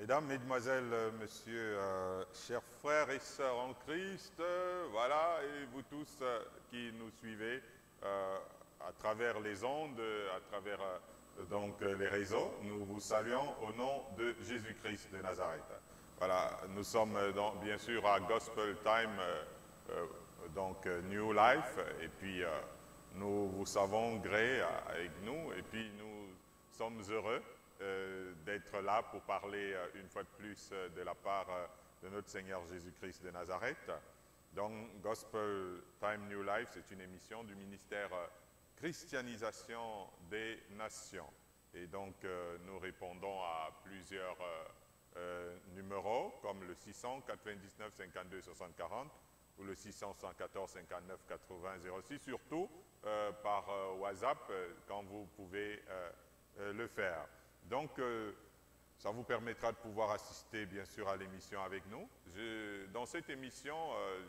Mesdames, Mesdemoiselles, Messieurs, chers frères et sœurs en Christ, voilà, et vous tous qui nous suivez à travers les ondes, à travers donc les réseaux, nous vous saluons au nom de Jésus-Christ de Nazareth. Voilà, nous sommes bien sûr à Gospel Time, donc New Life, et puis nous vous savons gré avec nous, et puis nous sommes heureux d'être là pour parler une fois de plus de la part de notre Seigneur Jésus-Christ de Nazareth. Donc, Gospel Time New Life, c'est une émission du ministère Christianisation des Nations. Et donc, nous répondons à plusieurs numéros, comme le 699 52 60 40 ou le 614 59 80 06, surtout par WhatsApp, quand vous pouvez le faire. Donc, ça vous permettra de pouvoir assister, bien sûr, à l'émission avec nous. Dans cette émission,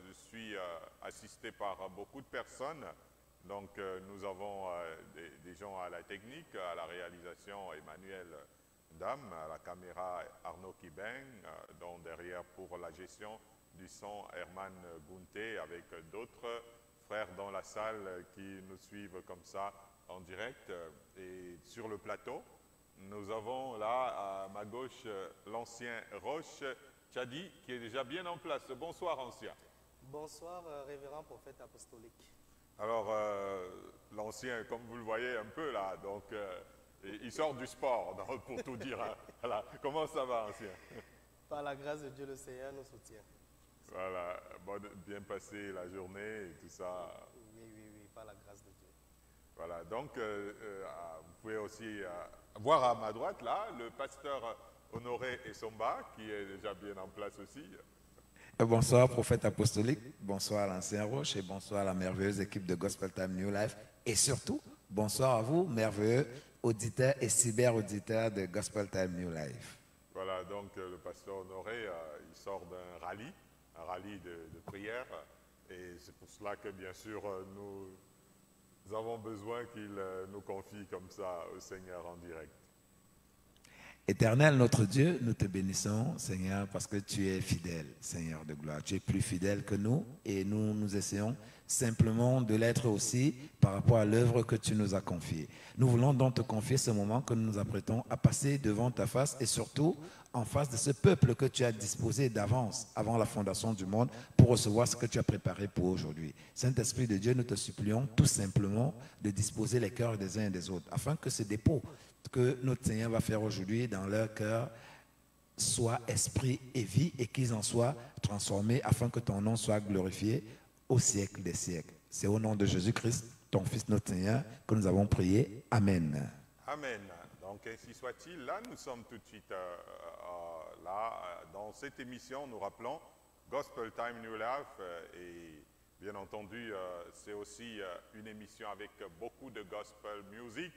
je suis assisté par beaucoup de personnes. Donc, nous avons des gens à la technique, à la réalisation, Emmanuel Dame, à la caméra, Arnaud Kibeng, dont derrière pour la gestion du son, Herman Gunté, avec d'autres frères dans la salle qui nous suivent comme ça en direct. Et sur le plateau, nous avons là à ma gauche l'ancien Roche Tchadi qui est déjà bien en place. Bonsoir ancien. Bonsoir révérend prophète apostolique. Alors l'ancien, comme vous le voyez un peu là, donc il sort du sport pour tout dire. Hein. Voilà. Comment ça va ancien? Par la grâce de Dieu le Seigneur nous soutient. Voilà, bien passé la journée et tout ça. Oui, par la grâce de Dieu. Voilà, donc vous pouvez aussi voir à ma droite là le pasteur Honoré Essomba qui est déjà bien en place aussi. Bonsoir prophète apostolique, bonsoir à l'ancien Roche et bonsoir à la merveilleuse équipe de Gospel Time New Life et surtout bonsoir à vous merveilleux auditeurs et cyber-auditeurs de Gospel Time New Life. Voilà, donc le pasteur Honoré il sort d'un rallye, un rallye de prière et c'est pour cela que bien sûr nous avons besoin qu'il nous confie comme ça au Seigneur en direct. Éternel notre Dieu, nous te bénissons, Seigneur, parce que tu es fidèle, Seigneur de gloire. Tu es plus fidèle que nous et nous essayons simplement de l'être aussi par rapport à l'œuvre que tu nous as confiée. Nous voulons donc te confier ce moment que nous nous apprêtons à passer devant ta face et surtout en face de ce peuple que tu as disposé d'avance, avant la fondation du monde, pour recevoir ce que tu as préparé pour aujourd'hui. Saint-Esprit de Dieu, nous te supplions tout simplement de disposer les cœurs des uns et des autres, afin que ce dépôt que notre Seigneur va faire aujourd'hui dans leur cœur soit esprit et vie et qu'ils en soient transformés afin que ton nom soit glorifié au siècle des siècles. C'est au nom de Jésus-Christ, ton Fils notre Seigneur, que nous avons prié. Amen. Amen. Donc ainsi soit-il. Là, nous sommes tout de suite dans cette émission, nous rappelons Gospel Time New Life et bien entendu, c'est aussi une émission avec beaucoup de gospel music.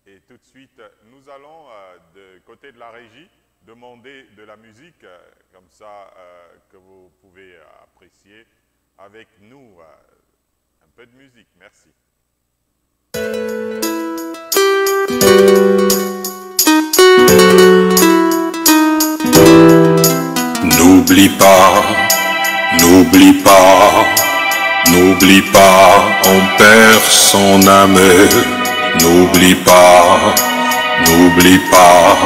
Et tout de suite, nous allons, de côté de la régie, demander de la musique, comme ça que vous pouvez apprécier avec nous. Un peu de musique, merci. N'oublie pas, n'oublie pas, n'oublie pas, on perd son âme. N'oublie pas, n'oublie pas,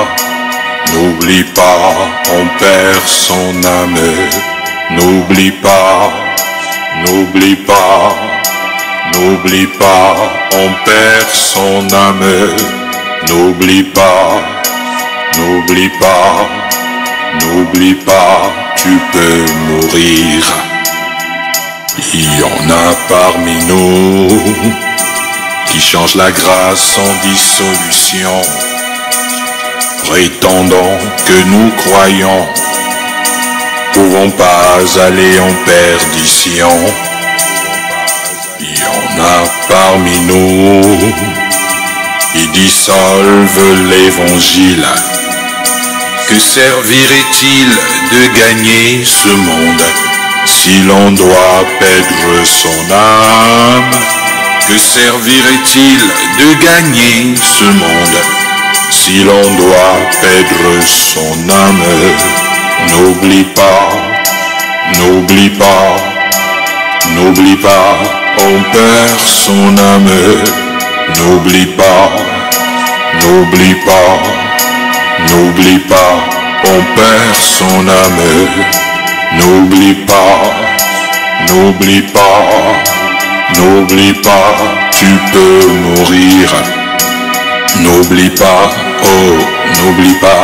n'oublie pas, on perd son âme. N'oublie pas, n'oublie pas, n'oublie pas, on perd son âme. N'oublie pas, n'oublie pas, n'oublie pas, tu peux mourir. Il y en a parmi nous qui change la grâce en dissolution, prétendant que nous croyons pouvons pas aller en perdition. Il y en a parmi nous qui dissolvent l'évangile. Que servirait-il de gagner ce monde si l'on doit perdre son âme? Que servirait-il de gagner ce monde Si l'on doit perdre son âme, n'oublie pas, n'oublie pas, n'oublie pas, on perd son âme. N'oublie pas, n'oublie pas, n'oublie pas, on perd son âme. N'oublie pas, n'oublie pas, n'oublie pas, tu peux mourir. N'oublie pas, oh, n'oublie pas,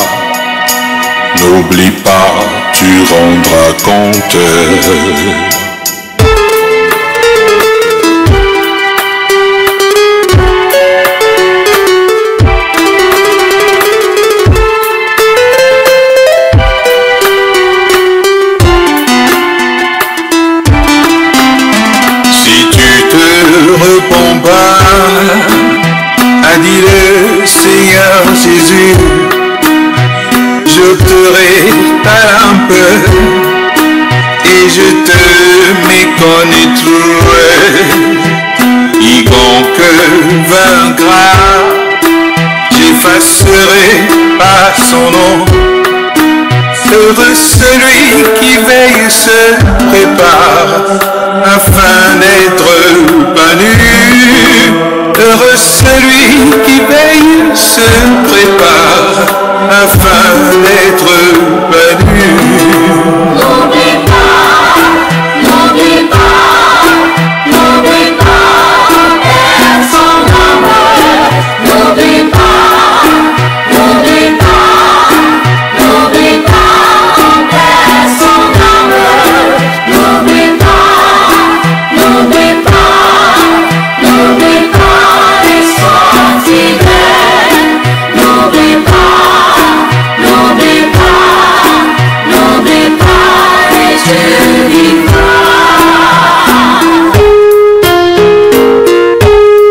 n'oublie pas, tu rendras compte. Réponds pas, a dit le Seigneur Jésus, j'ôterai ta lampe et je te méconnaîtrai. Quiconque vaincra, j'effacerai pas son nom. Heureux celui qui veille se prépare afin d'être banni. Heureux celui qui veille se prépare afin d'être banni. N'oublie pas, n'oublie pas, n'oublie pas, on perd son âme. N'oublie pas, n'oublie pas, n'oublie pas, on perd son âme. N'oublie pas, n'oublie pas, n'oublie pas, et sois fidèle. N'oublie pas, n'oublie pas, n'oublie pas, et tu vivras.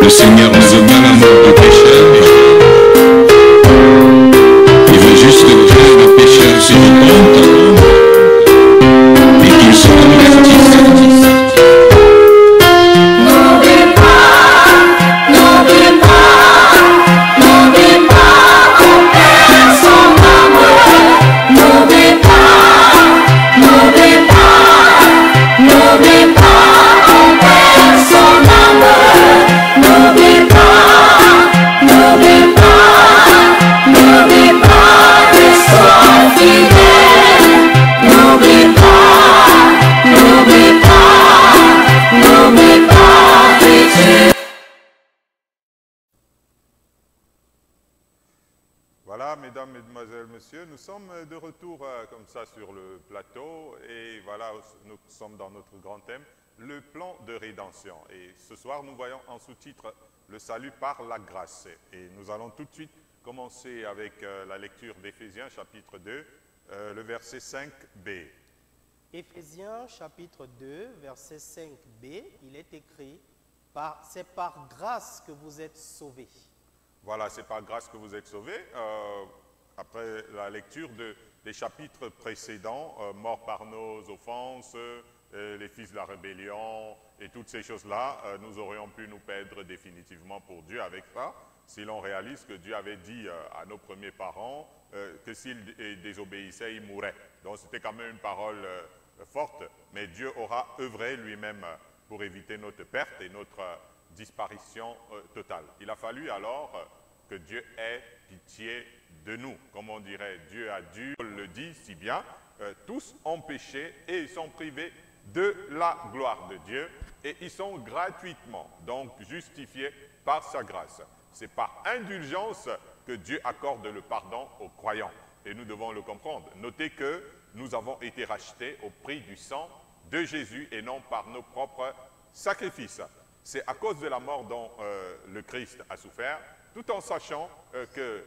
Le Seigneur ne veut pas la mort du pécheur. Il veut juste que le pécheur se repente et qu'il se convertisse. N'oublie pas, n'oublie pas, n'oublie pas, on perd son âme. N'oublie pas, n'oublie pas, n'oublie pas, on perd son âme. N'oublie pas, n'oublie pas, n'oublie pas, et sois fidèle. N'oublie pas, n'oublie pas, n'oublie pas, et tu. Voilà, mesdames, mesdemoiselles, messieurs, nous sommes de retour comme ça sur le plateau et voilà, nous sommes dans notre grand thème, le plan de rédemption. Et ce soir, nous voyons en sous-titre le salut par la grâce. Et nous allons tout de suite commencer avec la lecture d'Éphésiens chapitre 2, le verset 5b. Éphésiens chapitre 2, verset 5b, il est écrit, c'est par grâce que vous êtes sauvés. Voilà, c'est par grâce que vous êtes sauvés. Après la lecture des chapitres précédents, morts par nos offenses, les fils de la rébellion et toutes ces choses-là, nous aurions pu nous perdre définitivement pour Dieu avec ça, si l'on réalise que Dieu avait dit à nos premiers parents que s'ils désobéissaient, ils mourraient. Donc c'était quand même une parole forte, mais Dieu aura œuvré lui-même pour éviter notre perte et notre disparition totale. Il a fallu alors que Dieu ait pitié de nous. Comme on dirait, Dieu a dû, Paul le dit si bien, tous ont péché et ils sont privés de la gloire de Dieu et ils sont gratuitement, donc justifiés par sa grâce. C'est par indulgence que Dieu accorde le pardon aux croyants et nous devons le comprendre. Notez que nous avons été rachetés au prix du sang de Jésus et non par nos propres sacrifices. C'est à cause de la mort dont le Christ a souffert, tout en sachant que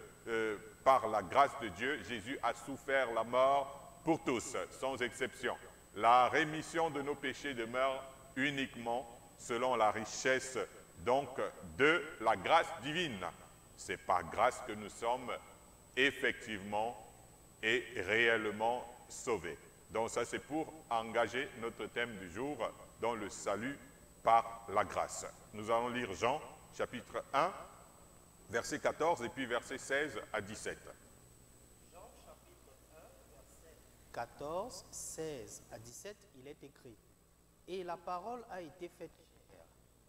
par la grâce de Dieu, Jésus a souffert la mort pour tous, sans exception. La rémission de nos péchés demeure uniquement selon la richesse donc de la grâce divine. C'est par grâce que nous sommes effectivement et réellement sauvés. Donc ça c'est pour engager notre thème du jour dans le salut par la grâce. Nous allons lire Jean chapitre 1, verset 14 et puis verset 16 à 17. Jean chapitre 1, verset 14, 16 à 17, il est écrit: Et la parole a été faite chair,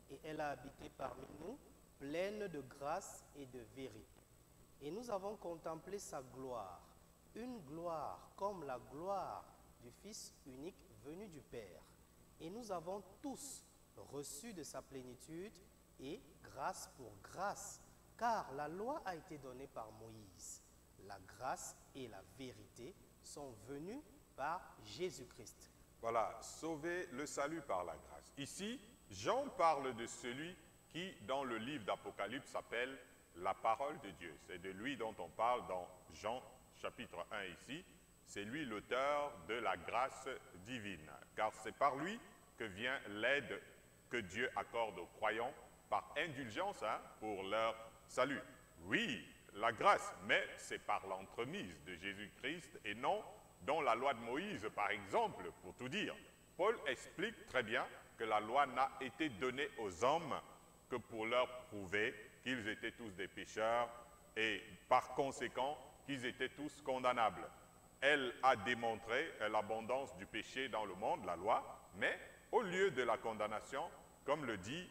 et elle a habité parmi nous, pleine de grâce et de vérité. Et nous avons contemplé sa gloire, une gloire comme la gloire du Fils unique venu du Père. Et nous avons tous reçu de sa plénitude et grâce pour grâce, car la loi a été donnée par Moïse. La grâce et la vérité sont venues par Jésus-Christ. Voilà, sauver le salut par la grâce. Ici, Jean parle de celui qui, dans le livre d'Apocalypse, s'appelle la parole de Dieu. C'est de lui dont on parle dans Jean chapitre 1 ici. C'est lui l'auteur de la grâce divine, car c'est par lui que vient l'aide que Dieu accorde aux croyants par indulgence pour leur salut. Oui, la grâce, mais c'est par l'entremise de Jésus-Christ et non dans la loi de Moïse, par exemple, pour tout dire. Paul explique très bien que la loi n'a été donnée aux hommes que pour leur prouver qu'ils étaient tous des pécheurs et par conséquent qu'ils étaient tous condamnables. Elle a démontré l'abondance du péché dans le monde, la loi, mais au lieu de la condamnation, comme le dit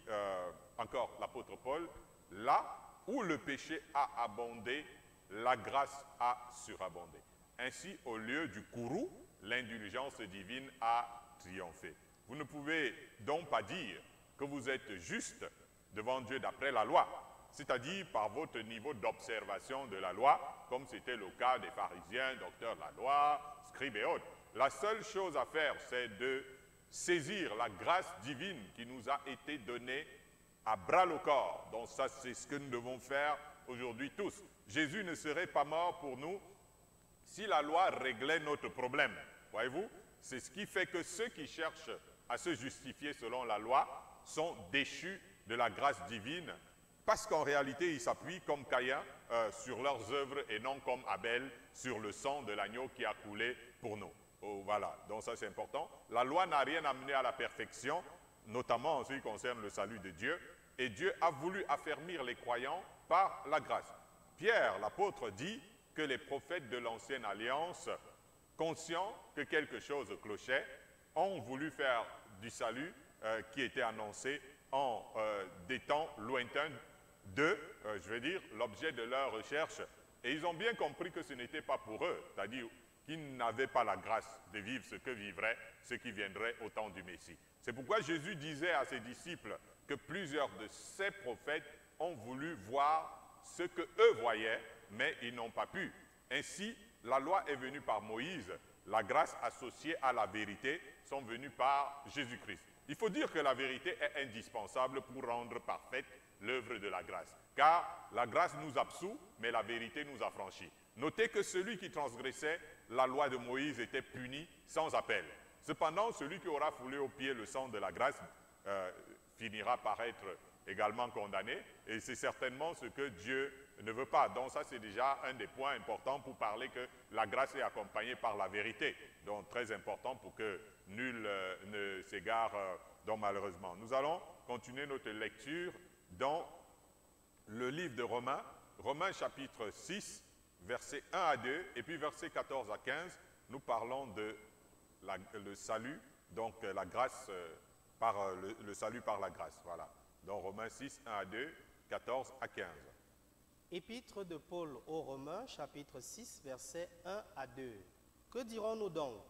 encore l'apôtre Paul, là où le péché a abondé, la grâce a surabondé. Ainsi, au lieu du courroux, l'indulgence divine a triomphé. Vous ne pouvez donc pas dire que vous êtes juste devant Dieu d'après la loi, c'est-à-dire par votre niveau d'observation de la loi, comme c'était le cas des pharisiens, docteurs de la loi, scribes et autres. La seule chose à faire, c'est de saisir la grâce divine qui nous a été donnée à bras le corps. Donc ça, c'est ce que nous devons faire aujourd'hui tous. Jésus ne serait pas mort pour nous si la loi réglait notre problème. Voyez-vous, c'est ce qui fait que ceux qui cherchent à se justifier selon la loi sont déchus de la grâce divine, parce qu'en réalité, ils s'appuient comme Caïn sur leurs œuvres et non comme Abel sur le sang de l'agneau qui a coulé pour nous. Oh, voilà, donc ça c'est important. La loi n'a rien amené à la perfection, notamment en ce qui concerne le salut de Dieu, et Dieu a voulu affermir les croyants par la grâce. Pierre, l'apôtre, dit que les prophètes de l'ancienne alliance, conscients que quelque chose clochait, ont voulu faire du salut qui était annoncé en des temps lointains de, l'objet de leur recherche. Et ils ont bien compris que ce n'était pas pour eux, c'est-à-dire qu'ils n'avaient pas la grâce de vivre ce que vivraient ceux qui viendraient au temps du Messie. C'est pourquoi Jésus disait à ses disciples que plusieurs de ces prophètes ont voulu voir ce que eux voyaient, mais ils n'ont pas pu. Ainsi, la loi est venue par Moïse, la grâce associée à la vérité sont venues par Jésus-Christ. Il faut dire que la vérité est indispensable pour rendre parfaite l'œuvre de la grâce. Car la grâce nous absout, mais la vérité nous affranchit. Notez que celui qui transgressait la loi de Moïse était puni sans appel. Cependant, celui qui aura foulé aux pieds le sang de la grâce finira par être également condamné. Et c'est certainement ce que Dieu ne veut pas. Donc ça, c'est déjà un des points importants pour parler que la grâce est accompagnée par la vérité. Donc très important pour que nul ne s'égare donc malheureusement. Nous allons continuer notre lecture dans le livre de Romains, Romains chapitre 6, versets 1 à 2, et puis versets 14 à 15, nous parlons de le salut, donc la grâce, le salut par la grâce. Voilà. Donc Romains 6, 1 à 2, 14 à 15. Épître de Paul aux Romains, chapitre 6, versets 1 à 2. Que dirons-nous donc?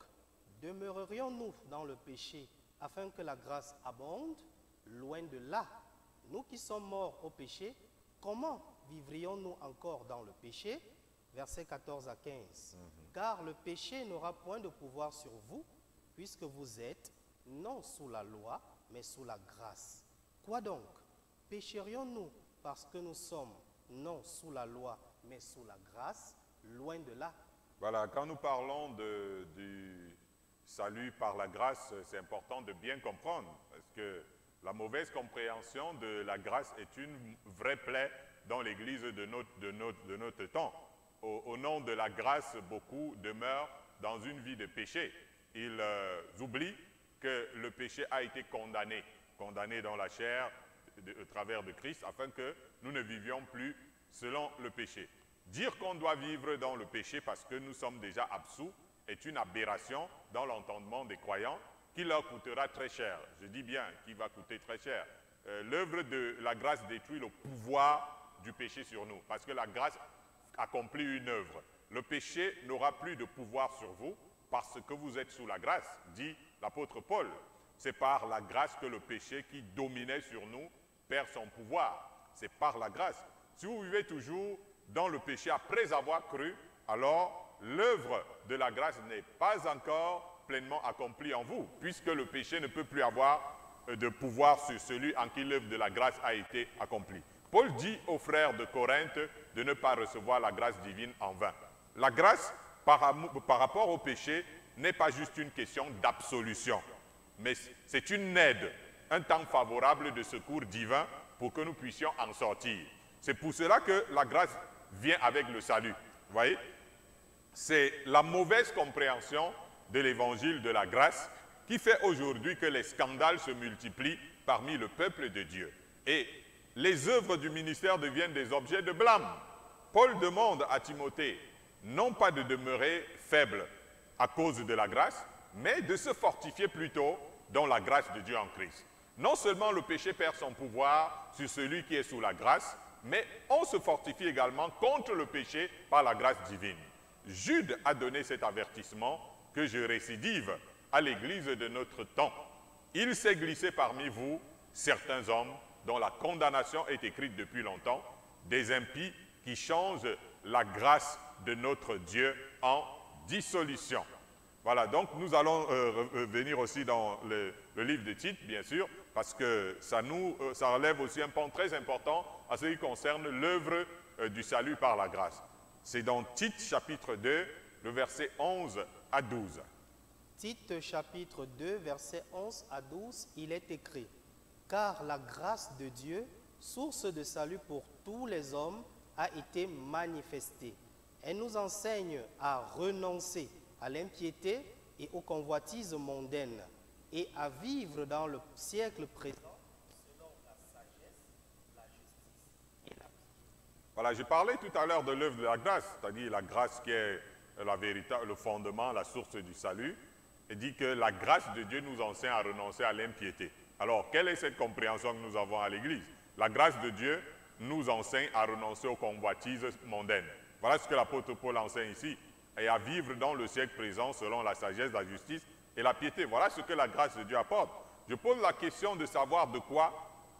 Demeurerions-nous dans le péché afin que la grâce abonde? Loin de là. Nous qui sommes morts au péché, comment vivrions-nous encore dans le péché? Versets 14 à 15. Car le péché n'aura point de pouvoir sur vous, puisque vous êtes non sous la loi, mais sous la grâce. Quoi donc? Pécherions-nous parce que nous sommes non sous la loi, mais sous la grâce? Loin de là. Voilà, quand nous parlons du salut par la grâce, c'est important de bien comprendre, parce que la mauvaise compréhension de la grâce est une vraie plaie dans l'Église de notre temps. Au nom de la grâce, beaucoup demeurent dans une vie de péché. Ils oublient que le péché a été condamné dans la chair au travers de Christ, afin que nous ne vivions plus selon le péché. Dire qu'on doit vivre dans le péché parce que nous sommes déjà absous est une aberration dans l'entendement des croyants qui leur coûtera très cher. Je dis bien qui va coûter très cher. L'œuvre de la grâce détruit le pouvoir du péché sur nous parce que la grâce accomplit une œuvre. Le péché n'aura plus de pouvoir sur vous parce que vous êtes sous la grâce, dit l'apôtre Paul. C'est par la grâce que le péché qui dominait sur nous perd son pouvoir. C'est par la grâce. Si vous vivez toujours dans le péché après avoir cru, alors l'œuvre de la grâce n'est pas encore pleinement accomplie en vous, puisque le péché ne peut plus avoir de pouvoir sur celui en qui l'œuvre de la grâce a été accomplie. Paul dit aux frères de Corinthe de ne pas recevoir la grâce divine en vain. La grâce, par rapport au péché, n'est pas juste une question d'absolution, mais c'est une aide, un temps favorable de secours divin pour que nous puissions en sortir. C'est pour cela que la grâce vient avec le salut. Vous voyez? C'est la mauvaise compréhension de l'évangile de la grâce qui fait aujourd'hui que les scandales se multiplient parmi le peuple de Dieu. Et les œuvres du ministère deviennent des objets de blâme. Paul demande à Timothée non pas de demeurer faible à cause de la grâce, mais de se fortifier plutôt dans la grâce de Dieu en Christ. Non seulement le péché perd son pouvoir sur celui qui est sous la grâce, mais on se fortifie également contre le péché par la grâce divine. Jude a donné cet avertissement que je récidive à l'église de notre temps. Il s'est glissé parmi vous certains hommes dont la condamnation est écrite depuis longtemps, des impies qui changent la grâce de notre Dieu en dissolution. Voilà, donc nous allons venir aussi dans le livre de Tite, bien sûr, parce que ça relève aussi un point très important à ce qui concerne l'œuvre du salut par la grâce. C'est dans Tite, chapitre 2, le verset 11 à 12. Tite, chapitre 2, verset 11 à 12, il est écrit « Car la grâce de Dieu, source de salut pour tous les hommes, a été manifestée. Elle nous enseigne à renoncer à l'impiété et aux convoitises mondaines et à vivre dans le siècle présent selon la sagesse, la justice et la piété. » Voilà, j'ai parlé tout à l'heure de l'œuvre de la grâce, c'est-à-dire la grâce qui est la vérité, le fondement, la source du salut, et dit que la grâce de Dieu nous enseigne à renoncer à l'impiété. Alors, quelle est cette compréhension que nous avons à l'Église? La grâce de Dieu nous enseigne à renoncer aux convoitises mondaines. Voilà ce que l'apôtre Paul enseigne ici, et à vivre dans le siècle présent selon la sagesse, la justice et la piété. Voilà ce que la grâce de Dieu apporte. Je pose la question de savoir de quoi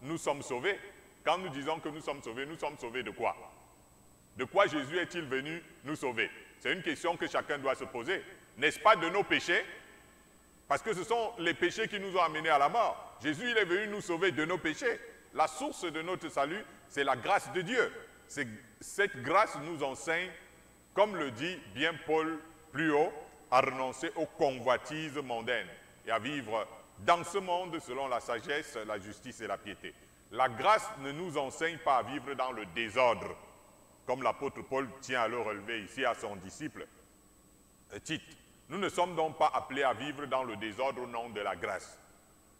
nous sommes sauvés. Quand nous disons que nous sommes sauvés de quoi? De quoi Jésus est-il venu nous sauver? C'est une question que chacun doit se poser. N'est-ce pas de nos péchés? Parce que ce sont les péchés qui nous ont amenés à la mort. Jésus, il est venu nous sauver de nos péchés. La source de notre salut, c'est la grâce de Dieu. Cette grâce nous enseigne, comme le dit bien Paul plus haut, à renoncer aux convoitises mondaines et à vivre dans ce monde selon la sagesse, la justice et la piété. La grâce ne nous enseigne pas à vivre dans le désordre, comme l'apôtre Paul tient à le relever ici à son disciple Tite. Nous ne sommes donc pas appelés à vivre dans le désordre au nom de la grâce.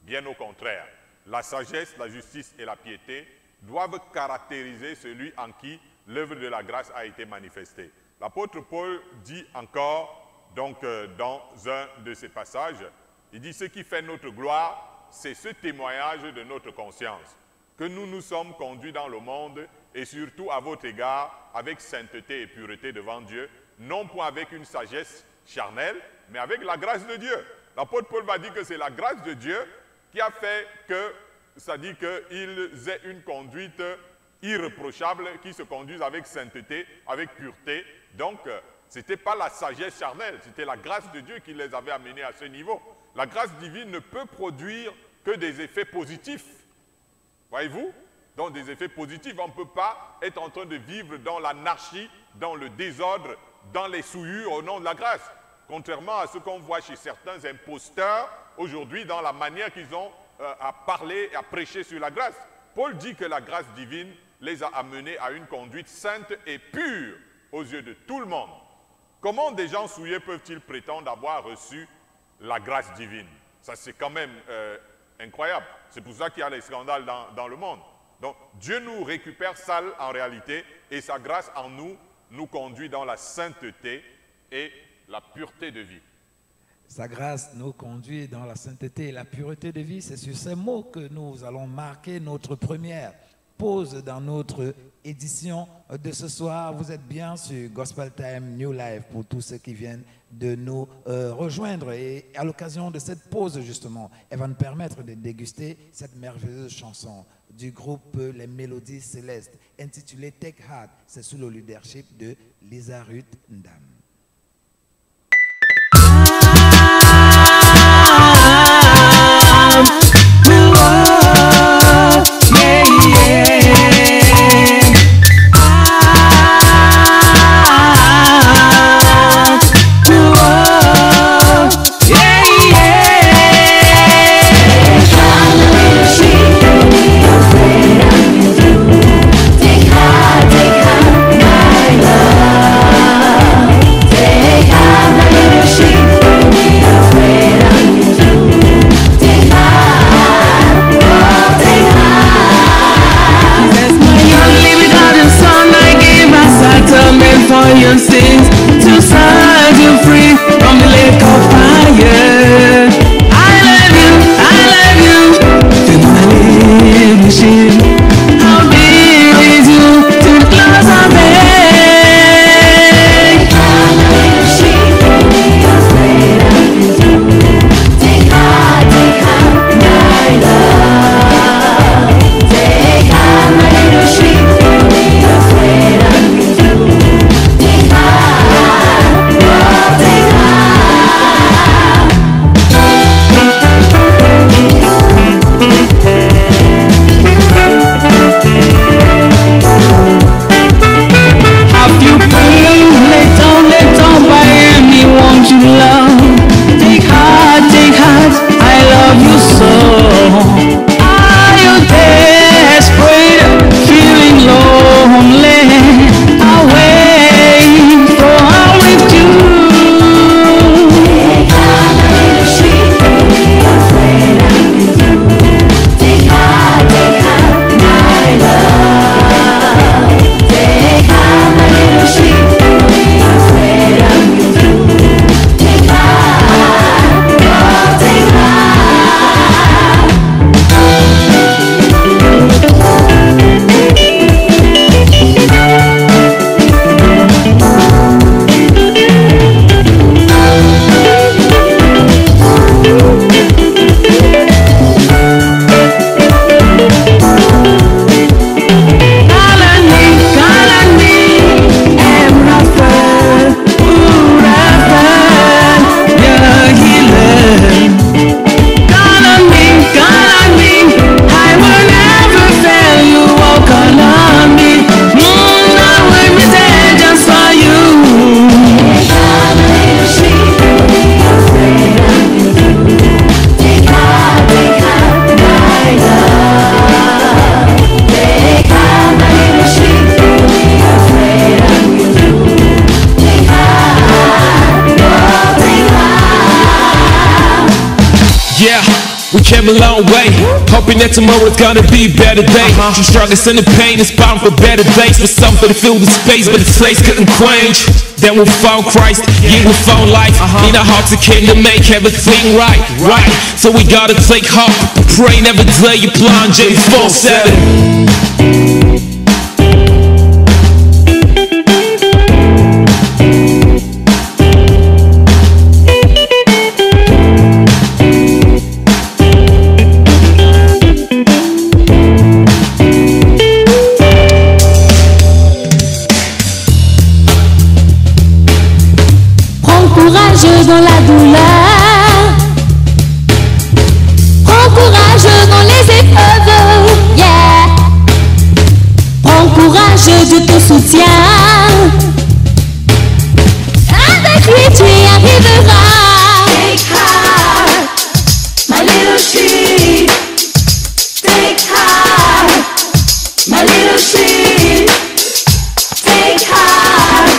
Bien au contraire, la sagesse, la justice et la piété doivent caractériser celui en qui l'œuvre de la grâce a été manifestée. L'apôtre Paul dit encore, donc dans un de ses passages, il dit « Ce qui fait notre gloire, c'est ce témoignage de notre conscience, que nous nous sommes conduits dans le monde et surtout à votre égard avec sainteté et pureté devant Dieu, non point avec une sagesse charnelle, mais avec la grâce de Dieu. » L'apôtre Paul va dire que c'est la grâce de Dieu qui a fait que, ça dit qu'ils aient une conduite irréprochable, qui se conduisent avec sainteté, avec pureté. Donc, ce n'était pas la sagesse charnelle, c'était la grâce de Dieu qui les avait amenés à ce niveau. La grâce divine ne peut produire que des effets positifs. Voyez-vous? Donc des effets positifs. On ne peut pas être en train de vivre dans l'anarchie, dans le désordre, dans les souillures au nom de la grâce. Contrairement à ce qu'on voit chez certains imposteurs aujourd'hui dans la manière qu'ils ont à parler et à prêcher sur la grâce. Paul dit que la grâce divine les a amenés à une conduite sainte et pure aux yeux de tout le monde. Comment des gens souillés peuvent-ils prétendre avoir reçu la grâce divine? Ça, c'est quand même incroyable. C'est pour ça qu'il y a les scandales dans le monde. Donc Dieu nous récupère sales en réalité et sa grâce en nous nous conduit dans la sainteté et la pureté de vie. Sa grâce nous conduit dans la sainteté et la pureté de vie. C'est sur ces mots que nous allons marquer notre première pause dans notre édition de ce soir. Vous êtes bien sur Gospel Time New Life pour tous ceux qui viennent de nous rejoindre. Et à l'occasion de cette pause, justement, elle va nous permettre de déguster cette merveilleuse chanson du groupe Les Mélodies Célestes, intitulée Take Heart. C'est sous le leadership de Lisa Ruth Ndam. Your sins to set you free from the lake of fire. I love you, till my little shame. How big is you to close our bed? I'm a little sheep, be afraid of you. Take heart, my love. Take heart, my little sheep, be afraid of you. Came a long way, hoping that tomorrow's gonna be a better day. Through struggles and the pain, it's bound for better days. For some, to fill the space, but the place couldn't quench. Then we found Christ, yeah, we found life. In our hearts, it came to make everything right. So we gotta take heart, pray, never delay your plan, James 4-7. Dans la douleur, prends courage dans les épreuves, yeah. Prends courage, Dieu te soutient. Avec lui tu y arriveras. Take heart, my little sheep. Take heart, my little sheep. Take heart,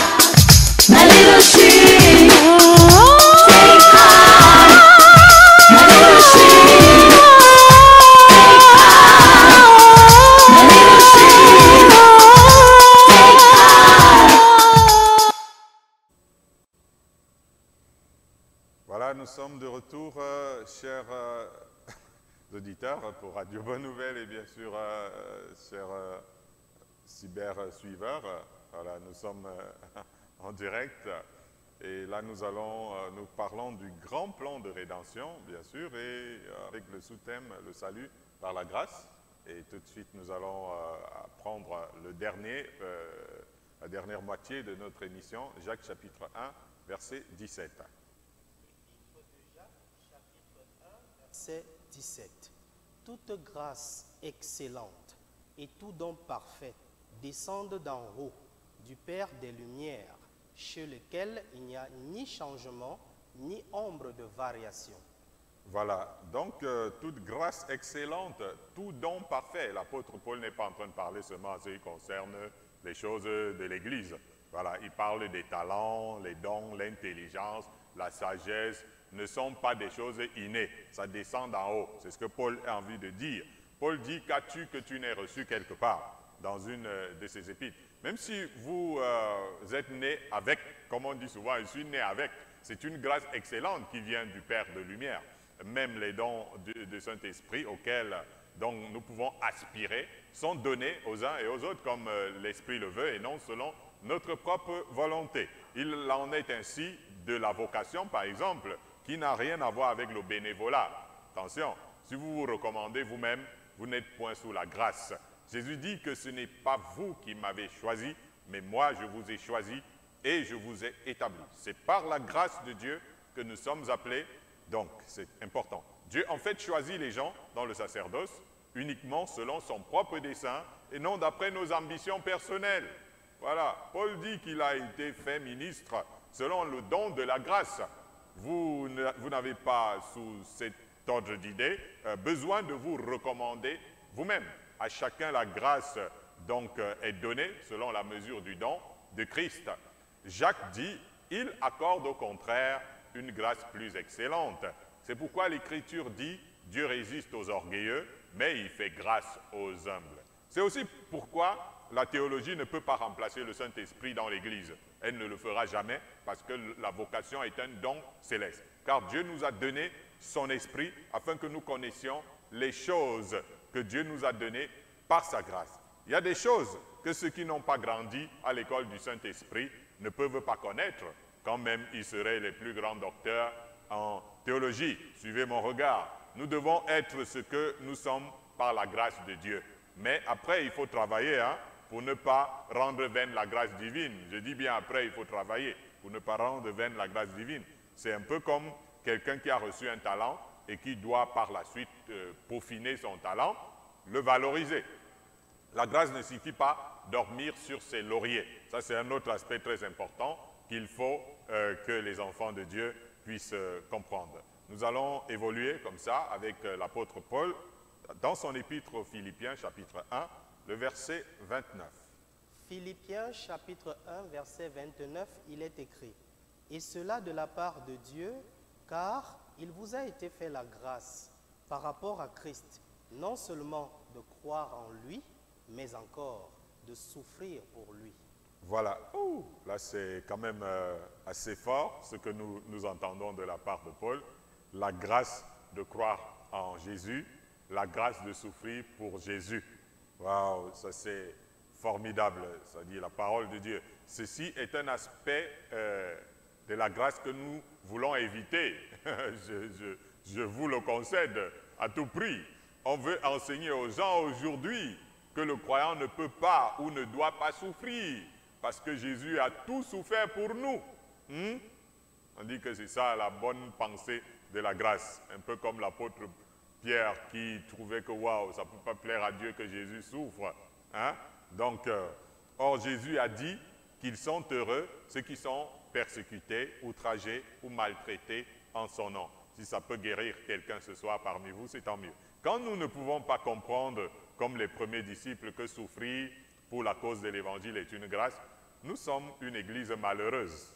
my little sheep. My little nous sommes de retour, chers auditeurs, pour Radio Bonne Nouvelle et bien sûr, chers cyber-suiveurs. Voilà, nous sommes en direct et là nous parlons du grand plan de rédemption, bien sûr, et avec le sous-thème « Le salut par la grâce ». Et tout de suite, nous allons apprendre la dernière moitié de notre émission, Jacques chapitre 1, verset 17. Verset 17. Toute grâce excellente et tout don parfait descendent d'en haut, du Père des Lumières, chez lequel il n'y a ni changement, ni ombre de variation. Voilà, donc toute grâce excellente, tout don parfait. L'apôtre Paul n'est pas en train de parler seulement à ce qui concerne les choses de l'Église. Voilà, il parle des talents, les dons, l'intelligence, la sagesse, ne sont pas des choses innées, ça descend d'en haut. C'est ce que Paul a envie de dire. Paul dit, qu'as-tu que tu n'aies reçu quelque part dans une de ses épîtres. Même si vous êtes né avec, comme on dit souvent, je suis né avec, c'est une grâce excellente qui vient du Père de lumière. Même les dons du Saint-Esprit auxquels donc, nous pouvons aspirer sont donnés aux uns et aux autres comme l'Esprit le veut et non selon notre propre volonté. Il en est ainsi de la vocation, par exemple, qui n'a rien à voir avec le bénévolat. Attention, si vous vous recommandez vous-même, vous n'êtes point sous la grâce. Jésus dit que ce n'est pas vous qui m'avez choisi, mais moi je vous ai choisi et je vous ai établi. C'est par la grâce de Dieu que nous sommes appelés. Donc, c'est important. Dieu, en fait, choisit les gens dans le sacerdoce uniquement selon son propre dessein et non d'après nos ambitions personnelles. Voilà, Paul dit qu'il a été fait ministre selon le don de la grâce. Vous n'avez pas, sous cet ordre d'idée, besoin de vous recommander vous-même. À chacun, la grâce donc est donnée selon la mesure du don de Christ. Jacques dit, il accorde au contraire une grâce plus excellente. C'est pourquoi l'Écriture dit, Dieu résiste aux orgueilleux, mais il fait grâce aux humbles. C'est aussi pourquoi la théologie ne peut pas remplacer le Saint-Esprit dans l'Église. Elle ne le fera jamais parce que la vocation est un don céleste. Car Dieu nous a donné son Esprit afin que nous connaissions les choses que Dieu nous a données par sa grâce. Il y a des choses que ceux qui n'ont pas grandi à l'école du Saint-Esprit ne peuvent pas connaître. Quand même, ils seraient les plus grands docteurs en théologie. Suivez mon regard. Nous devons être ce que nous sommes par la grâce de Dieu. Mais après, il faut travailler pour ne pas rendre vaine la grâce divine. Je dis bien après, il faut travailler pour ne pas rendre vaine la grâce divine. C'est un peu comme quelqu'un qui a reçu un talent et qui doit par la suite peaufiner son talent, le valoriser. La grâce ne suffit pas dormir sur ses lauriers. Ça, c'est un autre aspect très important qu'il faut que les enfants de Dieu puissent comprendre. Nous allons évoluer comme ça avec l'apôtre Paul dans son épître aux Philippiens, chapitre 1, le verset 29. Philippiens, chapitre 1, verset 29, il est écrit « Et cela de la part de Dieu, car il vous a été fait la grâce par rapport à Christ, non seulement de croire en lui, mais encore de souffrir pour lui. » Voilà, là c'est quand même assez fort ce que nous entendons de la part de Paul. La grâce de croire en Jésus, la grâce de souffrir pour Jésus. Waouh, ça c'est formidable, ça dit la parole de Dieu. Ceci est un aspect de la grâce que nous voulons éviter. je vous le concède à tout prix. On veut enseigner aux gens aujourd'hui que le croyant ne peut pas ou ne doit pas souffrir. Parce que Jésus a tout souffert pour nous. On dit que c'est ça la bonne pensée de la grâce. Un peu comme l'apôtre Pierre qui trouvait que waouh, ça ne peut pas plaire à Dieu que Jésus souffre. Donc, or Jésus a dit qu'ils sont heureux ceux qui sont persécutés, outragés ou maltraités en son nom. Si ça peut guérir quelqu'un ce soir parmi vous, c'est tant mieux. Quand nous ne pouvons pas comprendre, comme les premiers disciples, que souffrir pour la cause de l'Évangile est une grâce, nous sommes une église malheureuse.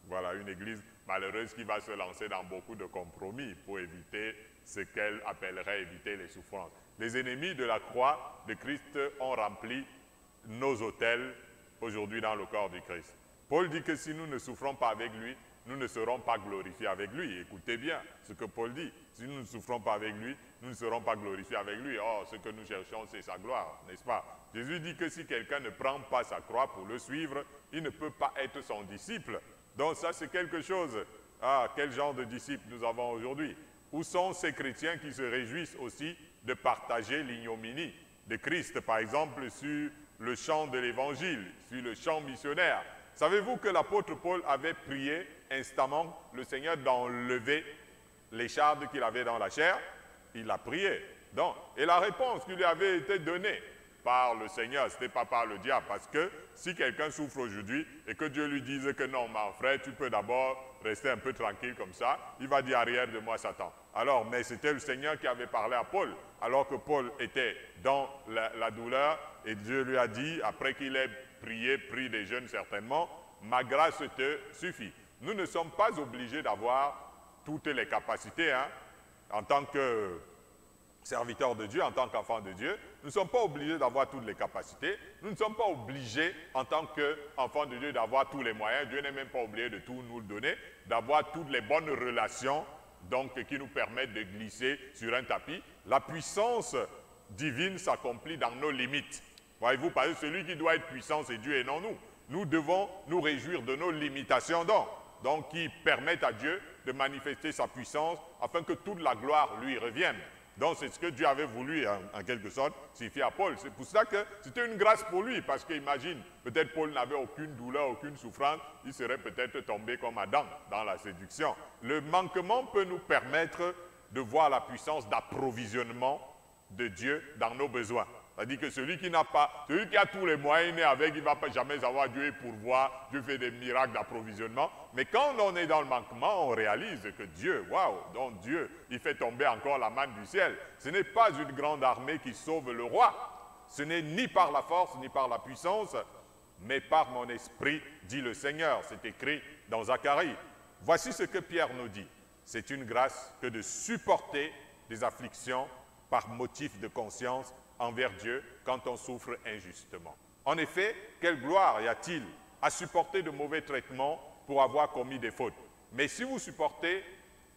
Voilà, une église malheureuse qui va se lancer dans beaucoup de compromis pour éviter ce qu'elle appellerait éviter les souffrances. Les ennemis de la croix de Christ ont rempli nos autels aujourd'hui dans le corps du Christ. Paul dit que si nous ne souffrons pas avec lui, nous ne serons pas glorifiés avec lui. Écoutez bien ce que Paul dit. Si nous ne souffrons pas avec lui, nous ne serons pas glorifiés avec lui. Or, ce que nous cherchons, c'est sa gloire, n'est-ce pas? Jésus dit que si quelqu'un ne prend pas sa croix pour le suivre, il ne peut pas être son disciple. Donc ça, c'est quelque chose. Ah, quel genre de disciples nous avons aujourd'hui? Où sont ces chrétiens qui se réjouissent aussi de partager l'ignominie de Christ, par exemple, sur le champ de l'évangile, sur le champ missionnaire? Savez-vous que l'apôtre Paul avait prié instamment le Seigneur d'enlever l'écharde qu'il avait dans la chair? Il a prié. Donc, et la réponse qui lui avait été donnée par le Seigneur, ce n'était pas par le diable, parce que si quelqu'un souffre aujourd'hui et que Dieu lui dise que non, mon frère, tu peux d'abord rester un peu tranquille comme ça, il va dire arrière de moi Satan. Alors, mais c'était le Seigneur qui avait parlé à Paul, alors que Paul était dans la douleur, et Dieu lui a dit, après qu'il ait prié, pris des jeûnes certainement, ma grâce te suffit. Nous ne sommes pas obligés d'avoir toutes les capacités, hein, en tant que serviteur de Dieu, en tant qu'enfant de Dieu. Nous ne sommes pas obligés d'avoir toutes les capacités. Nous ne sommes pas obligés, en tant qu'enfant de Dieu, d'avoir tous les moyens. Dieu n'est même pas obligé de tout nous le donner, d'avoir toutes les bonnes relations donc, qui nous permettent de glisser sur un tapis. La puissance divine s'accomplit dans nos limites. Voyez-vous, parce que celui qui doit être puissant, c'est Dieu et non nous. Nous devons nous réjouir de nos limitations donc qui permettent à Dieu de manifester sa puissance afin que toute la gloire lui revienne. Donc c'est ce que Dieu avait voulu en quelque sorte signifier à Paul. C'est pour ça que c'était une grâce pour lui, parce qu'imagine, peut-être Paul n'avait aucune douleur, aucune souffrance, il serait peut-être tombé comme Adam dans la séduction. Le manquement peut nous permettre de voir la puissance d'approvisionnement de Dieu dans nos besoins. C'est-à-dire que celui qui n'a pas, celui qui a tous les moyens, il est avec, il ne va pas jamais avoir Dieu et pourvoir, Dieu fait des miracles d'approvisionnement. Mais quand on est dans le manquement, on réalise que Dieu, waouh, donc Dieu, il fait tomber encore la manne du ciel. Ce n'est pas une grande armée qui sauve le roi. Ce n'est ni par la force, ni par la puissance, mais par mon esprit, dit le Seigneur. C'est écrit dans Zacharie. Voici ce que Pierre nous dit. C'est une grâce que de supporter des afflictions par motif de conscience envers Dieu quand on souffre injustement. En effet, quelle gloire y a-t-il à supporter de mauvais traitements pour avoir commis des fautes? Mais si vous supportez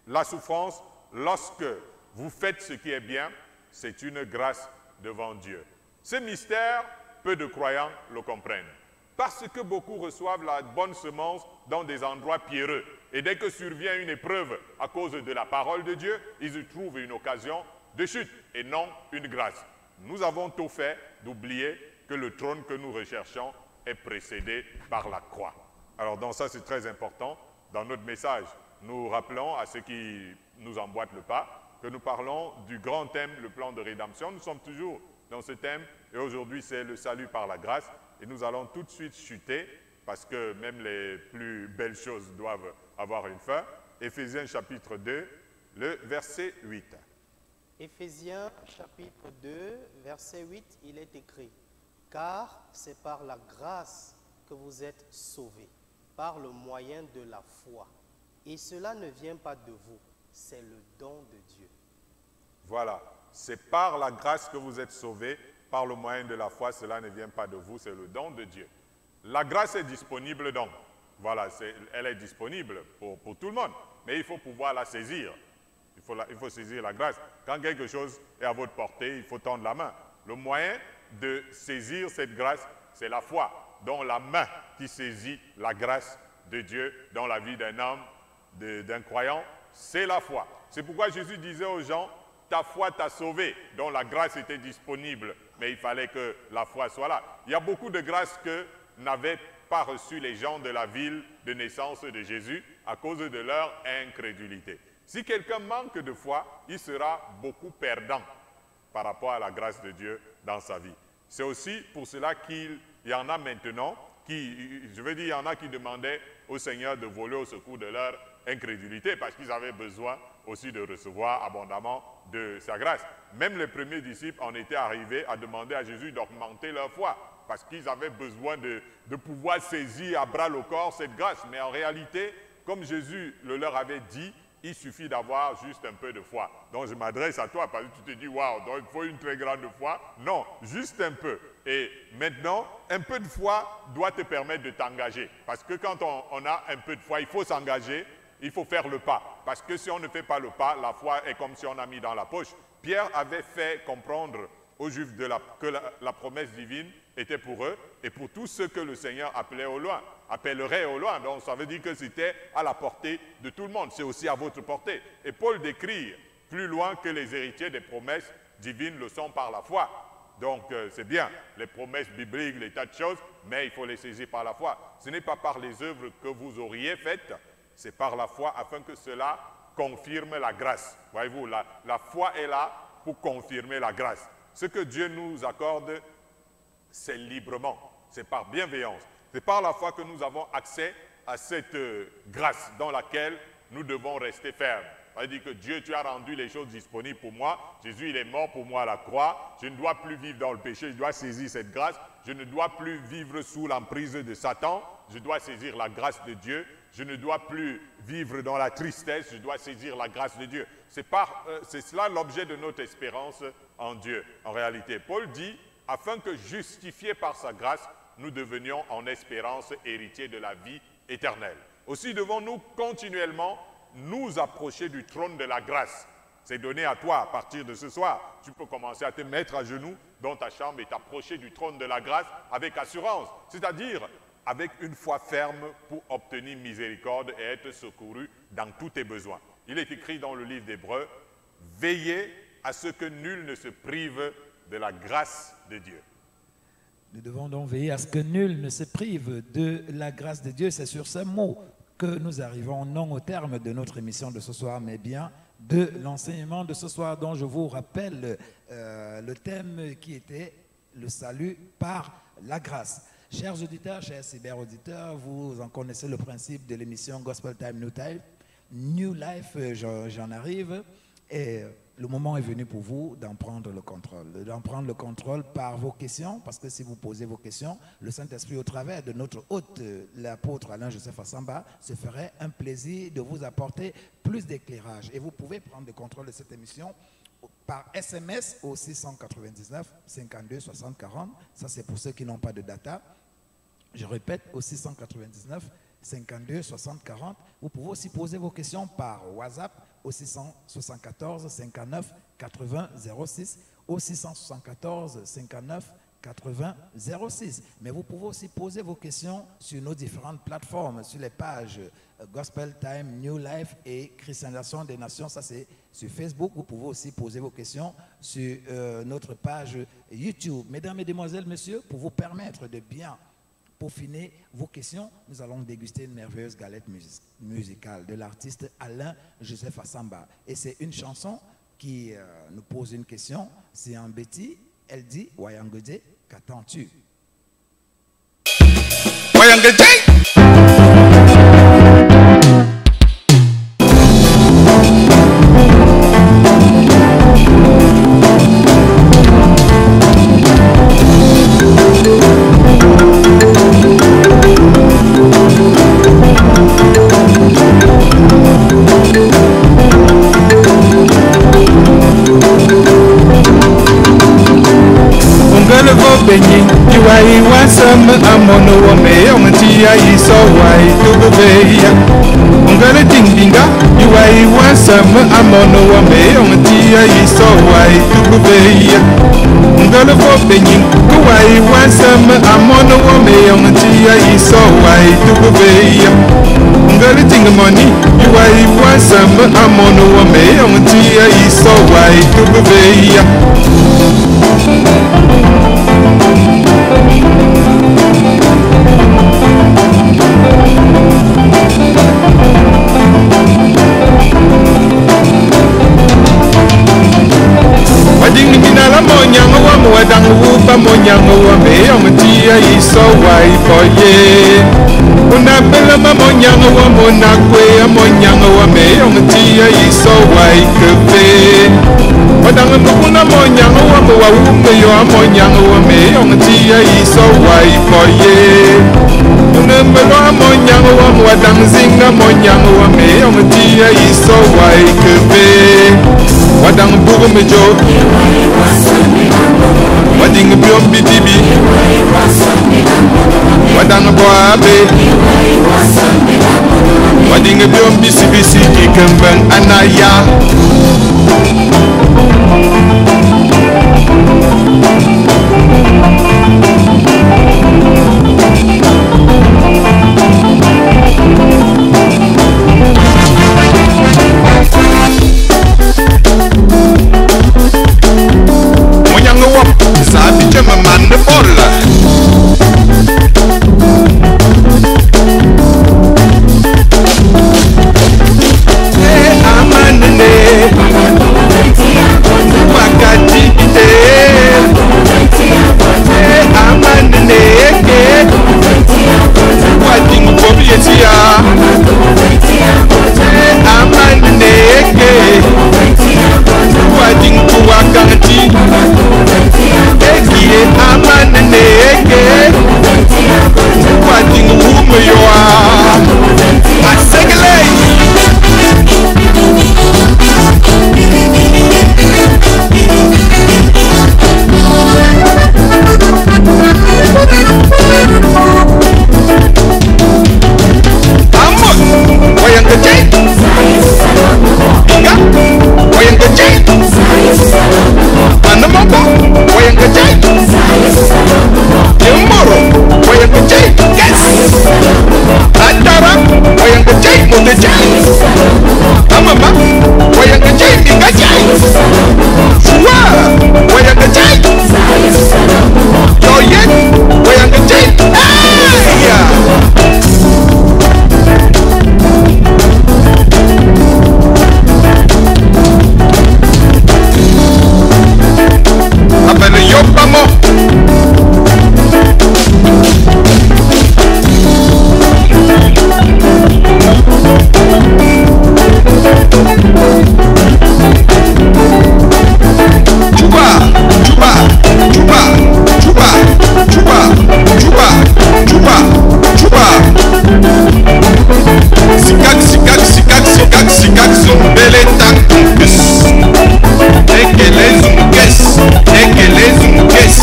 la souffrance lorsque vous faites ce qui est bien, c'est une grâce devant Dieu. Ce mystère, peu de croyants le comprennent. Parce que beaucoup reçoivent la bonne semence dans des endroits pierreux. Et dès que survient une épreuve à cause de la parole de Dieu, ils y trouvent une occasion de chute et non une grâce. Nous avons tout fait d'oublier que le trône que nous recherchons est précédé par la croix. Alors dans ça, c'est très important. Dans notre message, nous rappelons à ceux qui nous emboîtent le pas que nous parlons du grand thème, le plan de rédemption. Nous sommes toujours dans ce thème et aujourd'hui, c'est le salut par la grâce. Et nous allons tout de suite chuter parce que même les plus belles choses doivent avoir une fin. Éphésiens chapitre 2, le verset 8. Éphésiens chapitre 2, verset 8, il est écrit « Car c'est par la grâce que vous êtes sauvés, par le moyen de la foi. Et cela ne vient pas de vous, c'est le don de Dieu. » Voilà, c'est par la grâce que vous êtes sauvés, par le moyen de la foi, cela ne vient pas de vous, c'est le don de Dieu. La grâce est disponible donc. Voilà, elle est disponible pour tout le monde, mais il faut pouvoir la saisir. Il faut saisir la grâce. Quand quelque chose est à votre portée, il faut tendre la main. Le moyen de saisir cette grâce, c'est la foi. Donc la main qui saisit la grâce de Dieu dans la vie d'un homme, d'un croyant, c'est la foi. C'est pourquoi Jésus disait aux gens, ta foi t'a sauvé. Donc la grâce était disponible, mais il fallait que la foi soit là. Il y a beaucoup de grâces que n'avaient pas reçues les gens de la ville de naissance de Jésus à cause de leur incrédulité. Si quelqu'un manque de foi, il sera beaucoup perdant par rapport à la grâce de Dieu dans sa vie. C'est aussi pour cela qu'il y en a maintenant qui, je veux dire, il y en a qui demandaient au Seigneur de voler au secours de leur incrédulité parce qu'ils avaient besoin aussi de recevoir abondamment de sa grâce. Même les premiers disciples en étaient arrivés à demander à Jésus d'augmenter leur foi parce qu'ils avaient besoin de pouvoir saisir à bras le corps cette grâce. Mais en réalité, comme Jésus le leur avait dit, il suffit d'avoir juste un peu de foi. Donc je m'adresse à toi parce que tu te dis, waouh, donc il faut une très grande foi. Non, juste un peu. Et maintenant, un peu de foi doit te permettre de t'engager. Parce que quand on a un peu de foi, il faut s'engager, il faut faire le pas. Parce que si on ne fait pas le pas, la foi est comme si on a mis dans la poche. Pierre avait fait comprendre aux Juifs que la promesse divine était pour eux et pour tous ceux que le Seigneur appellerait au loin. Donc ça veut dire que c'était à la portée de tout le monde. C'est aussi à votre portée. Et Paul décrit plus loin que les héritiers des promesses divines le sont par la foi. Donc c'est bien, les promesses bibliques, les tas de choses, mais il faut les saisir par la foi. Ce n'est pas par les œuvres que vous auriez faites, c'est par la foi afin que cela confirme la grâce. Voyez-vous, la foi est là pour confirmer la grâce. Ce que Dieu nous accorde, c'est librement, c'est par bienveillance. C'est par la foi que nous avons accès à cette grâce dans laquelle nous devons rester fermes. Ça veut dire que Dieu, tu as rendu les choses disponibles pour moi. Jésus, il est mort pour moi à la croix. Je ne dois plus vivre dans le péché, je dois saisir cette grâce. Je ne dois plus vivre sous l'emprise de Satan. Je dois saisir la grâce de Dieu. Je ne dois plus vivre dans la tristesse, je dois saisir la grâce de Dieu. C'est cela l'objet de notre espérance en Dieu, en réalité. Paul dit, afin que justifiés par sa grâce, nous devenions en espérance héritiers de la vie éternelle. Aussi devons-nous continuellement nous approcher du trône de la grâce. C'est donné à toi à partir de ce soir. Tu peux commencer à te mettre à genoux dans ta chambre et t'approcher du trône de la grâce avec assurance. C'est-à-dire avec une foi ferme pour obtenir miséricorde et être secouru dans tous tes besoins. Il est écrit dans le livre d'Hébreux, « Veillez à ce que nul ne se prive de la grâce de Dieu. » Nous devons donc veiller à ce que nul ne se prive de la grâce de Dieu. C'est sur ce mot que nous arrivons non au terme de notre émission de ce soir, mais bien de l'enseignement de ce soir dont je vous rappelle le thème qui était le salut par la grâce. Chers auditeurs, chers cyberauditeurs, vous en connaissez le principe de l'émission Gospel Time New Life, j'en arrive et le moment est venu pour vous d'en prendre le contrôle par vos questions, parce que si vous posez vos questions, le Saint-Esprit au travers de notre hôte, l'apôtre Alain-Joseph Assamba, se ferait un plaisir de vous apporter plus d'éclairage. Et vous pouvez prendre le contrôle de cette émission par SMS au 699 52 60 40. Ça, c'est pour ceux qui n'ont pas de data. Je répète, au 699 52 60 40. Vous pouvez aussi poser vos questions par WhatsApp au 674 59 80 06, au 674 59 80 06. Mais vous pouvez aussi poser vos questions sur nos différentes plateformes, sur les pages Gospel Time, New Life et Christianisation des Nations. Ça, c'est sur Facebook. Vous pouvez aussi poser vos questions sur notre page YouTube. Mesdames, Mesdemoiselles, Messieurs, pour vous permettre de bien peaufiner vos questions, nous allons déguster une merveilleuse galette musicale de l'artiste Alain-Joseph Assamba. Et c'est une chanson qui nous pose une question. C'est un Betty. Elle dit, Wayangode, qu'attends-tu? Wayangode! Amono wa me ontia iso wai tubeya ongale dingdinga iwai wasam amono wa me ontia iso wai tubeya ongale fo benyin kuwai wasam amono wa me ontia iso wai tubeya ongale dingmoni iwai wasam amono wa me ontia iso wai tubeya Wading minala monyang wa mwadang wupa monyang wa me omtia iso wai foye Unabela monyang wa monakwe monyang wa me omtia iso wai kefe Wadang nukuna monyang wa mwa wume yo monyang wa me omtia iso wai foye Unabela monyang wa mwadang zinga monyang wa me omtia iso wai kefe Wadang bugu mejo Wading biom bidibi Wadang boabe Wading biom bisi bisi kikembang anaya Monyang wap sabi jema mande bola amanene wakati ite amanene ke wading bobietia amanene ke wading wakati ekie amanene ke wading umuyoa asegele wayang kecil Inga wayang kecil Mana mampu wayang kecil Yemoro wayang kecil Yes Antara wayang kecil Mungkecil Amama wayang kecil Ingkecil Sua wayang kecil Yoyen wayang kecil Iya Abele yopamo Chupa, chupa, chupa, chupa, chupa, chupa, chupa, chupa Sikak, sikak, sikak, sikak, sikak, zumbele takumpis Ekele zunges, ekele zunges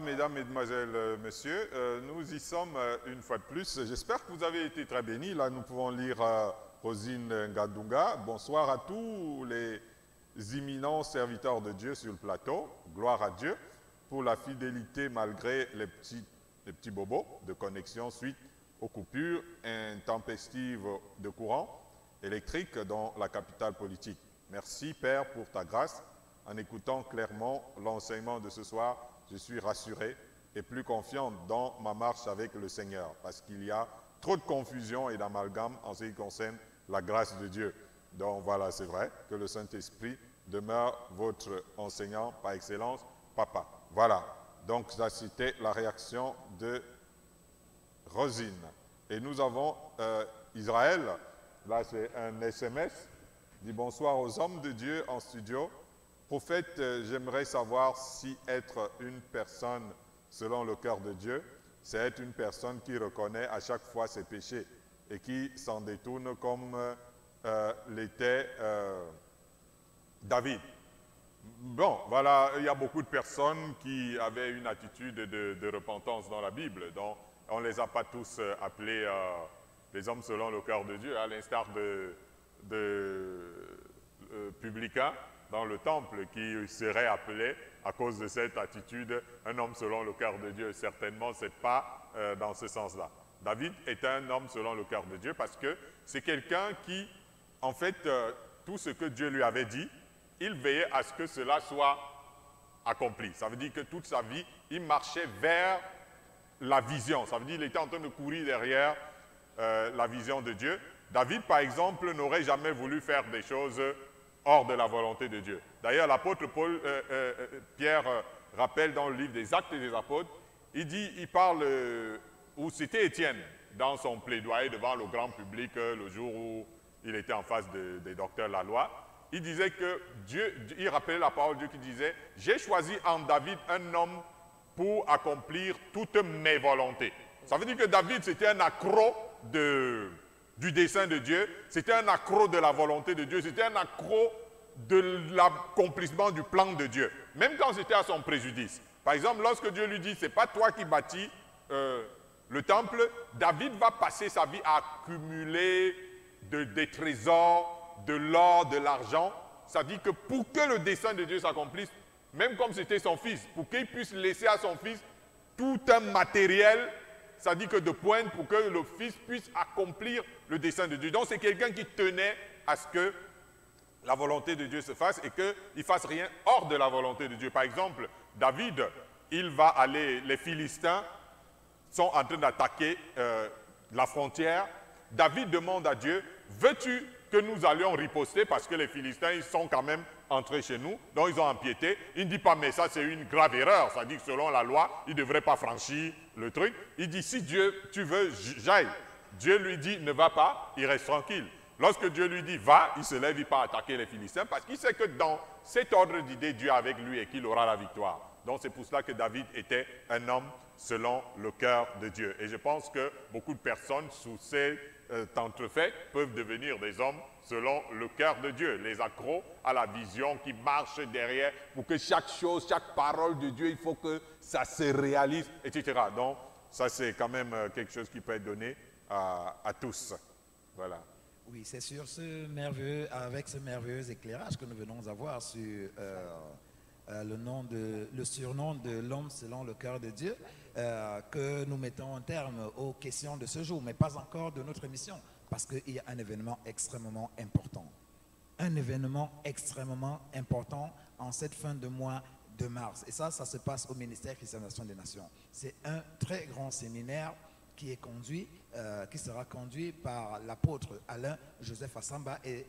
Mesdames, Mesdemoiselles, Messieurs, nous y sommes une fois de plus. J'espère que vous avez été très bénis. Là, nous pouvons lire Rosine Ngadunga. Bonsoir à tous les imminents serviteurs de Dieu sur le plateau. Gloire à Dieu pour la fidélité malgré les petits bobos de connexion suite aux coupures intempestives de courant électrique dans la capitale politique. Merci, Père, pour ta grâce. En écoutant clairement l'enseignement de ce soir, je suis rassuré et plus confiant dans ma marche avec le Seigneur, parce qu'il y a trop de confusion et d'amalgame en ce qui concerne la grâce de Dieu. Donc voilà, c'est vrai que le Saint-Esprit demeure votre enseignant par excellence, Papa. Voilà, donc ça c'était la réaction de Rosine. Et nous avons Israël, là c'est un SMS, dit bonsoir aux hommes de Dieu en studio. Prophète, j'aimerais savoir si être une personne selon le cœur de Dieu, c'est être une personne qui reconnaît à chaque fois ses péchés et qui s'en détourne comme l'était David. Bon, voilà, il y a beaucoup de personnes qui avaient une attitude de repentance dans la Bible. Donc, on ne les a pas tous appelés les hommes selon le cœur de Dieu, à l'instar de Publicain dans le temple qui serait appelé, à cause de cette attitude, un homme selon le cœur de Dieu. Certainement, ce n'est pas dans ce sens-là. David est un homme selon le cœur de Dieu parce que c'est quelqu'un qui, en fait, tout ce que Dieu lui avait dit, il veillait à ce que cela soit accompli. Ça veut dire que toute sa vie, il marchait vers la vision. Ça veut dire qu'il était en train de courir derrière la vision de Dieu. David, par exemple, n'aurait jamais voulu faire des choses hors de la volonté de Dieu. D'ailleurs, l'apôtre Pierre rappelle dans le livre des Actes des Apôtres, il parle, ou c'était Étienne, dans son plaidoyer devant le grand public, le jour où il était en face des docteurs de la loi, il disait que Dieu, il rappelait la parole de Dieu qui disait, j'ai choisi en David un homme pour accomplir toutes mes volontés. Ça veut dire que David, c'était un accro du dessein de Dieu, c'était un accro de la volonté de Dieu, c'était un accro de l'accomplissement du plan de Dieu, même quand c'était à son préjudice. Par exemple, lorsque Dieu lui dit, c'est pas toi qui bâtis le temple, David va passer sa vie à accumuler des trésors, de l'or, de l'argent. Ça dit que pour que le dessein de Dieu s'accomplisse, même comme c'était son fils, pour qu'il puisse laisser à son fils tout un matériel, ça dit que de pointe pour que le fils puisse accomplir le dessein de Dieu. Donc c'est quelqu'un qui tenait à ce que la volonté de Dieu se fasse et qu'il ne fasse rien hors de la volonté de Dieu. Par exemple, David, il va aller, les Philistins sont en train d'attaquer la frontière. David demande à Dieu, veux-tu que nous allions riposter parce que les Philistins, ils sont quand même entrés chez nous, donc ils ont empiété. Il ne dit pas, mais ça c'est une grave erreur, ça dit que selon la loi, il ne devrait pas franchir le truc. Il dit, si Dieu, tu veux, j'aille. Dieu lui dit, ne va pas, il reste tranquille. Lorsque Dieu lui dit, va, il se lève, il part attaquer les Philistins parce qu'il sait que dans cet ordre d'idées, Dieu est avec lui et qu'il aura la victoire. Donc c'est pour cela que David était un homme selon le cœur de Dieu. Et je pense que beaucoup de personnes sous cet entrefait peuvent devenir des hommes selon le cœur de Dieu. Les accros à la vision qui marchent derrière pour que chaque chose, chaque parole de Dieu, il faut que ça se réalise, etc. Donc ça c'est quand même quelque chose qui peut être donné à tous. Voilà. Oui, c'est sur avec ce merveilleux éclairage que nous venons d'avoir sur le surnom de l'homme selon le cœur de Dieu, que nous mettons un terme aux questions de ce jour, mais pas encore de notre émission, parce qu'il y a un événement extrêmement important. Un événement extrêmement important en cette fin de mois de mars. Et ça se passe au ministère Christianisation des Nations. C'est un très grand séminaire qui est conduit, qui sera conduit par l'apôtre Alain Joseph Assamba, et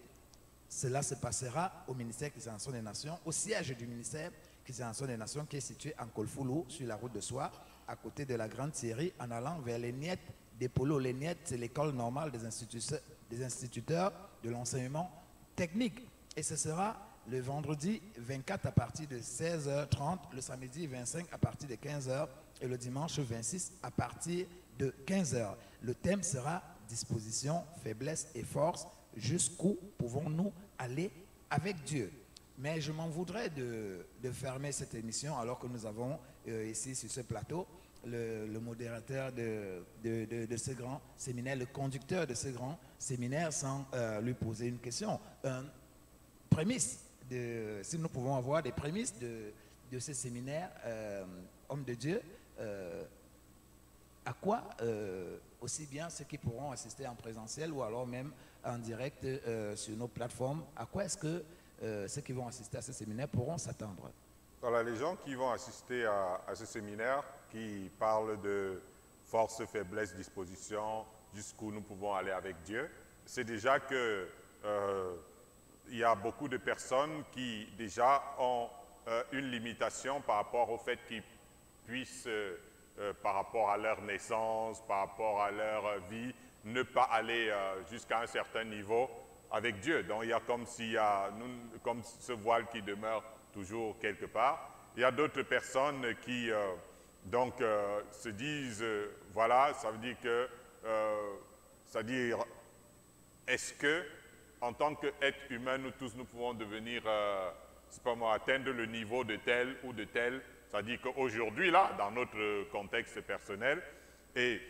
cela se passera au ministère Christianisation des Nations, au siège du ministère Christianisation des Nations qui est situé en Kolfoulou, sur la route de Soie, à côté de la Grande Syrie, en allant vers les Niettes des Polos. Les Niettes, c'est l'école normale des instituteurs de l'enseignement technique. Et ce sera le vendredi 24 à partir de 16h30, le samedi 25 à partir de 15h et le dimanche 26 à partir de 15h. Le thème sera disposition, faiblesse et force. Jusqu'où pouvons-nous aller avec Dieu? Mais je m'en voudrais de fermer cette émission alors que nous avons ici sur ce plateau le modérateur de ce grand séminaire, le conducteur de ce grand séminaire, sans lui poser une question. Prémisse, si nous pouvons avoir des prémices de ce séminaire, homme de Dieu, à quoi, aussi bien ceux qui pourront assister en présentiel ou alors même en direct sur nos plateformes, à quoi est-ce que ceux qui vont assister à ce séminaire pourront s'attendre? Voilà, les gens qui vont assister à ce séminaire, qui parle de force, faiblesse, disposition, jusqu'où nous pouvons aller avec Dieu, c'est déjà que il y a beaucoup de personnes qui déjà ont une limitation par rapport au fait qu'ils puissent, par rapport à leur naissance, par rapport à leur vie, ne pas aller jusqu'à un certain niveau avec Dieu. Donc il y a comme s'il y a comme ce voile qui demeure toujours quelque part. Il y a d'autres personnes qui se disent, voilà, ça veut dire que, c'est-à-dire, est-ce que, en tant qu'être humain, nous tous, nous pouvons devenir, c'est pas moi, atteindre le niveau de tel ou de tel, c'est-à-dire qu'aujourd'hui, là, dans notre contexte personnel, et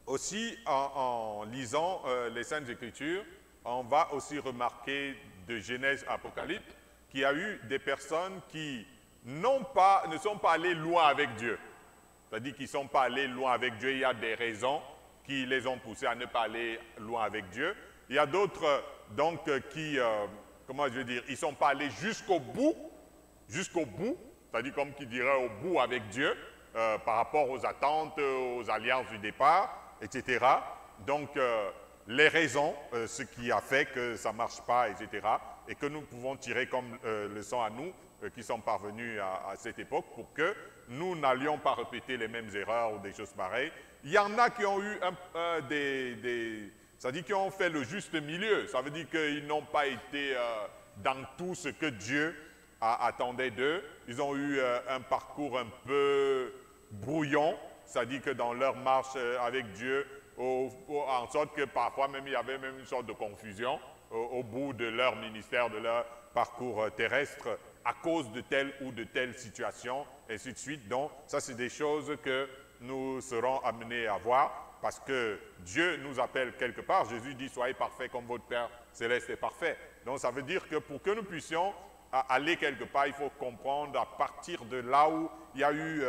aussi en lisant les Saintes Écritures, on va aussi remarquer de Genèse à Apocalypse qu'il y a eu des personnes qui ne sont pas allées loin avec Dieu. C'est-à-dire qu'ils ne sont pas allés loin avec Dieu. Il y a des raisons qui les ont poussés à ne pas aller loin avec Dieu. Il y a d'autres, donc, qui, comment je veux dire, ils ne sont pas allés jusqu'au bout, c'est-à-dire comme qui dirait au bout avec Dieu, par rapport aux attentes, aux alliances du départ, etc. Donc, les raisons, ce qui a fait que ça ne marche pas, etc. Et que nous pouvons tirer comme leçon à nous, qui sont parvenus à cette époque, pour que nous n'allions pas répéter les mêmes erreurs ou des choses pareilles. Il y en a qui ont eu c'est-à-dire qui ont fait le juste milieu. Ça veut dire qu'ils n'ont pas été dans tout ce que Dieu attendait d'eux. Ils ont eu un parcours un peu brouillon, c'est-à-dire que dans leur marche avec Dieu, en sorte que parfois même il y avait même une sorte de confusion au bout de leur ministère, de leur parcours terrestre, à cause de telle ou de telle situation, et ainsi de suite. Donc, ça, c'est des choses que nous serons amenés à voir, parce que Dieu nous appelle quelque part. Jésus dit, soyez parfaits comme votre Père céleste est parfait. Donc, ça veut dire que pour que nous puissions aller quelque part, il faut comprendre à partir de là où il y a eu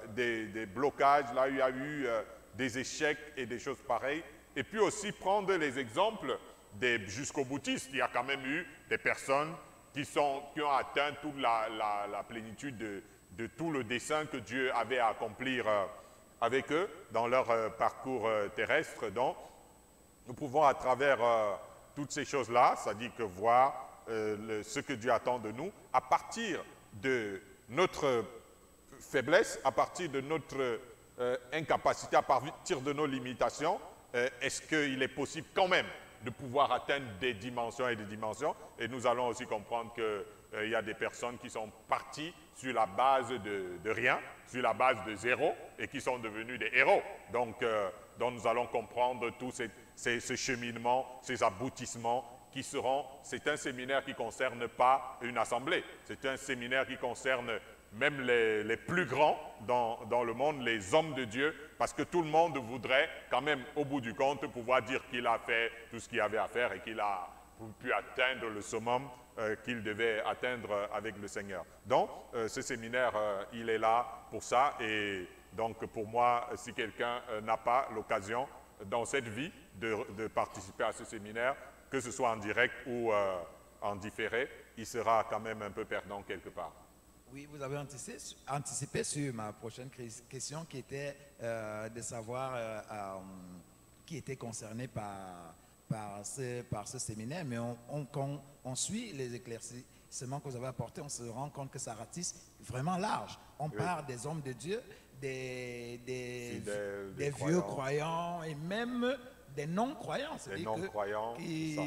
des blocages, là où il y a eu des échecs et des choses pareilles, et puis aussi prendre les exemples des jusqu'au boutistes. Il y a quand même eu des personnes qui ont atteint toute la plénitude de tout le dessein que Dieu avait à accomplir avec eux dans leur parcours terrestre. Donc, nous pouvons à travers toutes ces choses-là, c'est-à-dire que voir ce que Dieu attend de nous, à partir de notre faiblesse, à partir de notre incapacité, à partir de nos limitations, est-ce qu'il est possible quand même de pouvoir atteindre des dimensions et des dimensions. Et nous allons aussi comprendre qu'il y a des personnes qui sont parties sur la base de rien, sur la base de zéro, et qui sont devenus des héros. Donc nous allons comprendre tous ces cheminements, ces aboutissements qui seront... C'est un séminaire qui ne concerne pas une assemblée, c'est un séminaire qui concerne même les plus grands dans le monde, les hommes de Dieu, parce que tout le monde voudrait quand même, au bout du compte, pouvoir dire qu'il a fait tout ce qu'il avait à faire et qu'il a pu atteindre le summum qu'il devait atteindre avec le Seigneur. Donc, ce séminaire, il est là pour ça, et donc pour moi, si quelqu'un n'a pas l'occasion dans cette vie de participer à ce séminaire, que ce soit en direct ou en différé, il sera quand même un peu perdant quelque part. Oui, vous avez anticipé sur ma prochaine question qui était de savoir qui était concerné par ce séminaire, mais quand on suit les éclaircissements que vous avez apportés, on se rend compte que ça ratisse vraiment large. On parle des hommes de Dieu, des vieux croyants et même des non-croyants. Des non-croyants, ça. Oui.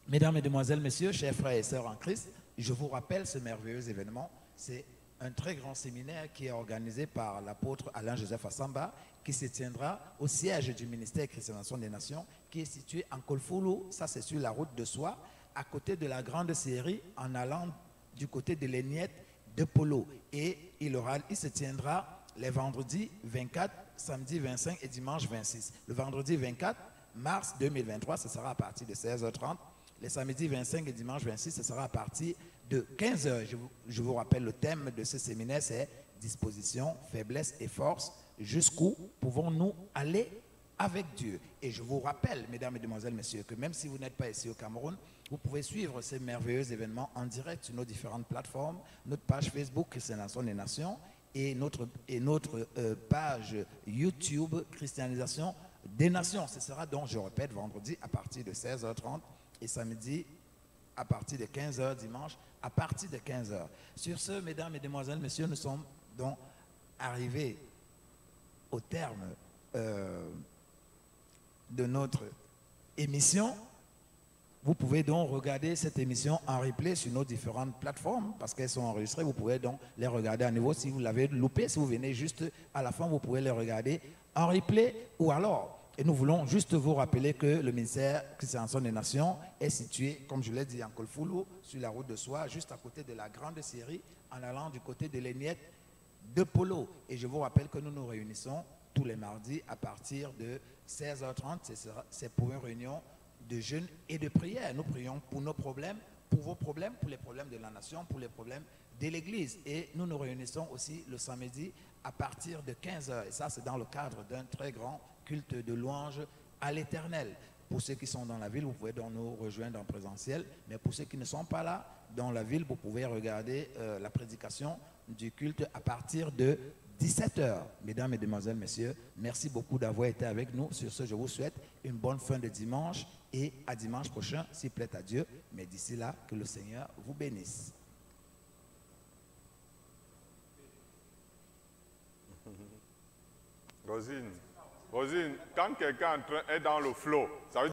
Mesdames, Mesdemoiselles, Messieurs, chers frères et sœurs en Christ, je vous rappelle ce merveilleux événement. C'est un très grand séminaire qui est organisé par l'apôtre Alain-Joseph Assamba, qui se tiendra au siège du ministère Christianisation des Nations, qui est situé en Kolfoulou, ça c'est sur la route de Soie, à côté de la Grande Syrie, en allant du côté de l'Aignette de Polo. Et il se tiendra les vendredis 24, samedi 25 et dimanche 26. Le vendredi 24 mars 2023, ce sera à partir de 16h30. Les samedis 25 et dimanche 26, ce sera à partir de 15h. Je vous rappelle, le thème de ce séminaire, c'est disposition, faiblesse et force. Jusqu'où pouvons-nous aller avec Dieu? Et je vous rappelle, mesdames, Mesdemoiselles, Messieurs, que même si vous n'êtes pas ici au Cameroun, vous pouvez suivre ces merveilleux événements en direct sur nos différentes plateformes, notre page Facebook Christianisation des Nations et notre page YouTube Christianisation des Nations. Ce sera donc, je répète, vendredi à partir de 16h30 et samedi à partir de 15h, dimanche à partir de 15h. Sur ce, mesdames, Mesdemoiselles, Messieurs, nous sommes donc arrivés au terme de notre émission. Vous pouvez donc regarder cette émission en replay sur nos différentes plateformes parce qu'elles sont enregistrées. Vous pouvez donc les regarder à nouveau. Si vous l'avez loupé, si vous venez juste à la fin, vous pouvez les regarder en replay ou alors. Et nous voulons juste vous rappeler que le ministère Christianisation des Nations est situé, comme je l'ai dit, en Kolfoulou, sur la route de Soie, juste à côté de la Grande Syrie, en allant du côté de l'Aignette de Polo. Et je vous rappelle que nous nous réunissons tous les mardis à partir de 16h30. C'est pour une réunion de jeûne et de prière. Nous prions pour nos problèmes, pour vos problèmes, pour les problèmes de la nation, pour les problèmes de l'Église. Et nous nous réunissons aussi le samedi à partir de 15h. Et ça, c'est dans le cadre d'un très grand culte de louange à l'Éternel. Pour ceux qui sont dans la ville, vous pouvez donc nous rejoindre en présentiel. Mais pour ceux qui ne sont pas là, dans la ville, vous pouvez regarder la prédication du culte à partir de 17h. Mesdames, Mesdemoiselles, Messieurs, merci beaucoup d'avoir été avec nous. Sur ce, je vous souhaite une bonne fin de dimanche et à dimanche prochain, s'il plaît à Dieu. Mais d'ici là, que le Seigneur vous bénisse. Rosine, quand quelqu'un est dans le flot, ça veut